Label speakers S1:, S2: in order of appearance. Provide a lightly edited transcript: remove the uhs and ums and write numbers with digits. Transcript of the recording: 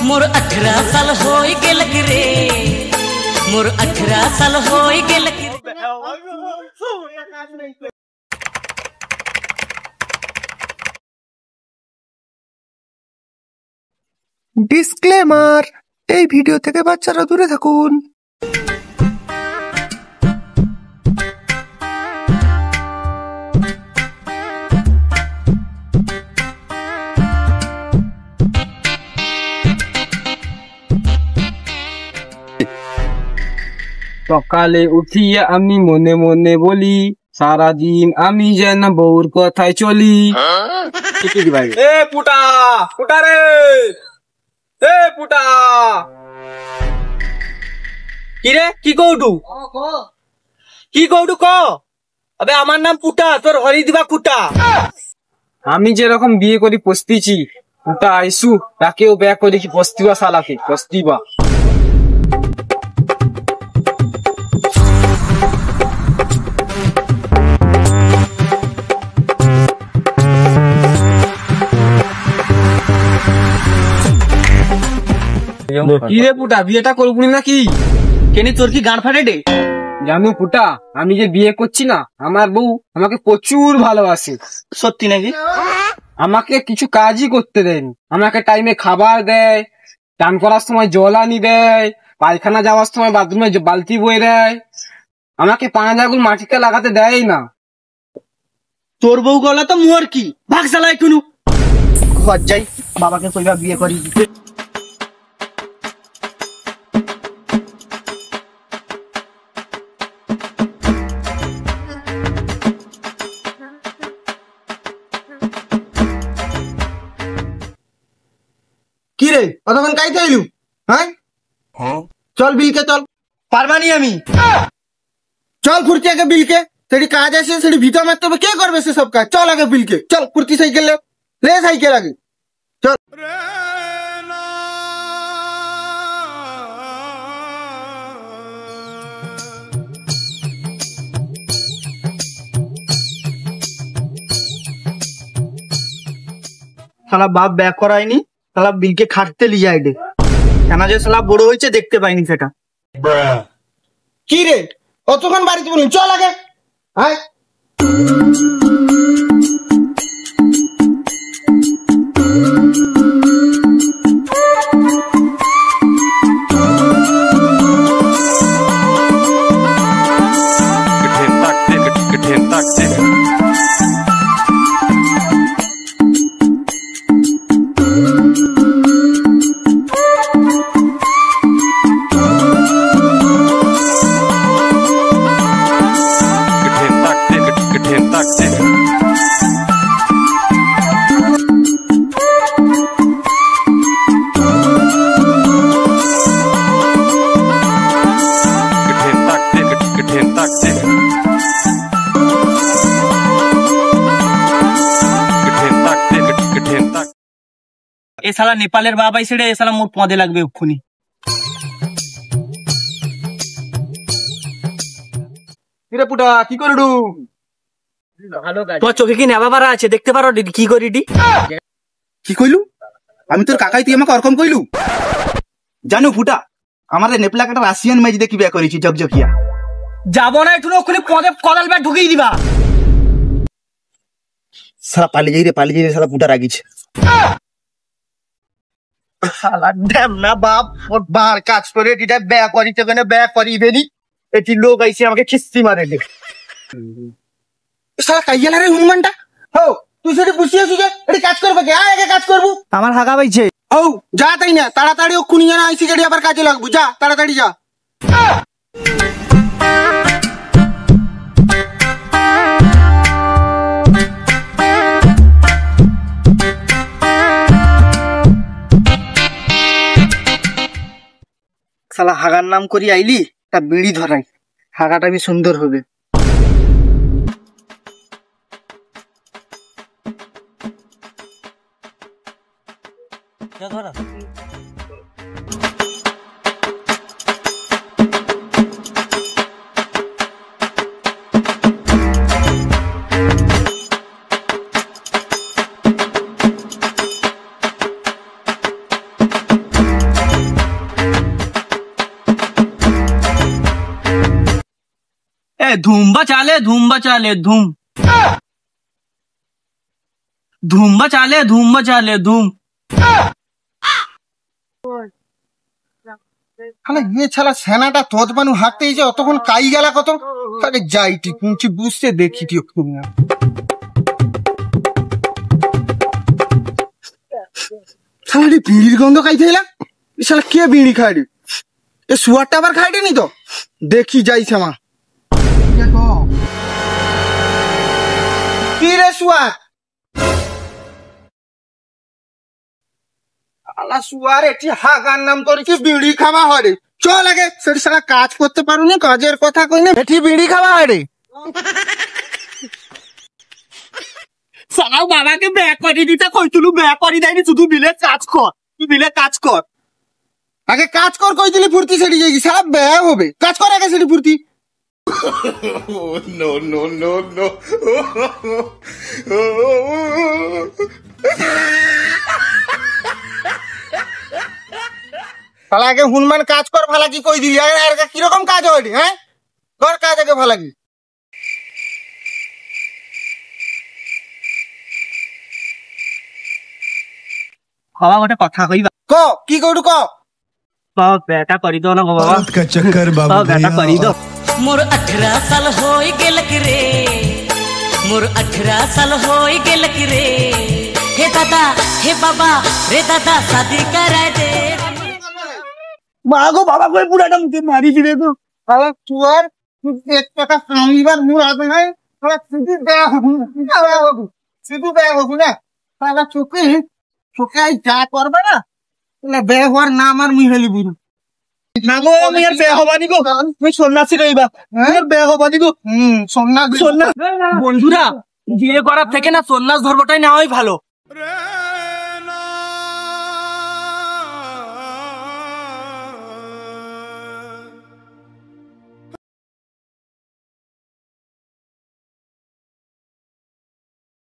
S1: मोर 18 साल होई गेल रे, मोर 18 साल होई गेल रे।
S2: ডিসক্লেমার, এই ভিডিও থেকে বাচ্চারা দূরে থাকুন।
S3: সকালে উঠিয়া আমি মনে মনে বলি, সারাদিন আমি যেন বউর কথায় চলি। এ পুটা পুটা রে, এ পুটা কি রে, কি কৌটু কি কৌটু ক? আবে আমার নাম পুটা, তোর হরি দিবা কুটা। আমি যেরকম বিয়ে করি পস্তিছি, পুটা আইসু তাকেও বিয়ে করি কি পস্তিবা, সালাকে পস্তিবা। কি রে পুটা, বিয়েটা করবি নাকি?
S4: কেনি তোর কি গান ফাটে ডে?
S3: জানো পুটা, আমি যে বিয়ে করছি না, আমার বউ আমাকে প্রচুর ভালোবাসে।
S4: সত্যি নাকি?
S3: আমাকে কিছু কাজই করতে দেয়নি, আমাকে টাইমে খাবার দেয়, চান করার সময় জল আনি দেয়, পায়খানা যাওয়ার সময় বাথরুমে বালতি বয়ে দেয়, আমাকে 5 আঙ্গুল মাটিতে লাগাতে দেয় না।
S4: তোর বউ গলা তো মোর কি ভাগ চালায় কুনু। ঘর যাই, বাবাকে কইবা বিয়ে করি।
S2: কি রে, অতক্ষণ কাইতে এলু? হ্যাঁ, চল বিলকে চল।
S4: পারবানি আমি।
S2: চল ফুর্তি আগে বিলকে, সেটি কাজ আছে, সেটি ভিতর মারতে হবে, কে করবে সে সব কাজ? চল আগে বিলকে চল, ফুর্তি সাইকেল লে সাইকেল আগে চল।
S4: শালা বাপ ব্যাক করায়নি, শালা বিলকে খাটতে লিয়ে আইডে। কেন যে শালা বড় হয়েছে দেখতে পাইনি সেটা।
S2: কি রে, অতক্ষণ বাড়িতে বলুন, চল আগে। হ্যাঁ,
S4: এ শালা নেপালের বাবাই ছেড়ে এ শালা মোট পদে লাগবে এক্ষুনি।
S2: কিরে পুটা, কি করডু?
S4: তোমার চোখে কি নেবা পারা আছে, দেখতে পারো কি করিডি?
S2: কি কইলু? আমি তোর কাকাই, তুই আমাকে ওরকম কইলু? জানো ফুটা, আমাদের নেপলা কাটা রাশিয়ান ম্যাচ দেখি বিয়ে করেছি জকজকিয়া।
S4: যাবো না একটু, ওখানে পদে কদাল ব্যাগ ঢুকিয়ে দিবা।
S2: সারা পালিয়ে যাই রে, সারা পুটা রাগিছে। শালা ড্যাম না বাপ, ওর বার কাজ করে এটা ব্যয় করিতে কেন ব্যয় করিবে নি। এটি লোক আইছে আমাকে খিস্তি মারে দে। শালা কাইয়ালা রে হনুমানটা। হো, তুই সেটা বসে আছিস যে, এটি কাজ করবে কে? আয় আগে কাজ করবো।
S4: আমার হাগা পাইছে।
S2: ও যা, তাই না, তাড়াতাড়ি ও খুনি জানা আইসি যেটি আবার কাজে লাগবো। যা তাড়াতাড়ি যা।
S4: শালা হাগার নাম করি আইলি, তা বিড়ি ধরাই, হাগাটা বি সুন্দর হবে। ধুম বাচালে ধুম বাচালে ধুম, ধুম বাচালে ধুম বাচালে ধুম।
S2: তাহলে ইয়ে ছাড়া সেনাটা তোত বানু হাঁটতে এসে অতক্ষণ কাই গেলা কত, তাকে যাইটি কুঞ্চি বুঝতে দেখিটি একটু। শালা বিড়ির গন্ধ খাইতে এলাম, শালা কে বিড়ি খাই রে? এ শুয়ারটা আবার খাইটে নি তো, দেখি যাইছে মা। কি রে শুয়ার? আলা শুয়ার এটি হাগার নাম করে কি বিড়ি খাওয়া হয় রে? চল আগে, সেটি শালা কাজ করতে পারু না, কাজের কথা কই না, এটি বিড়ি খাওয়া হয় রে।
S4: সালাও বাবাকে ব্যাক করে দিতে কইতুলু, ব্যাক করে দেয়নি, শুধু বিলে কাজ কর, তুই বিলে কাজ কর।
S2: আগে কাজ কর কই দিলি ফুর্তি সেটি যাই সারা ব্যয় হবে, কাজ কর আগে সেটি ফুর্তি। শালা আগে হুনমান কাজ কর ভালা কি কই দিলি, আগে কিরকম কাজ হয় রে? হ্যাঁ কর কাজ আগে ভালা কি।
S4: বাবা গোটে কথা কইবা,
S2: ক কি কইডু ক।
S4: বাবা বেটা করি দো না গো বাবা,
S5: का चक्कर
S4: বাবা
S5: बाबू
S4: বেটা
S5: भैया।
S4: करी दो।
S1: मोर 18 साल होई गेलक रे, मोर 18 साल होई गेलक रे। हे दादा हे बाबा रे दादा शादी कराय दे।
S4: মা গো বাবা কই পুরাটা মুখে মারি দিলে তো।
S2: শালা তুয়ার এক টাকা কামিবার মুর আছে নাই, শালা শুধু ব্যয় হবু শুধু ব্যয় হবু না। শালা চোখে চোখে যা করবে না ব্যয় হওয়ার নাম আর মুই হেলি বুড়ু
S4: না গো আমি আর বে হবানি গো, তুমি সন্ন্যাসী রইবা, আমি আর বে হবানি গো।
S2: সন্ন্যাস
S4: বন্ধুরা বিয়ে করার থেকে না সন্ন্যাস ধর্মটাই নেওয়াই ভালো।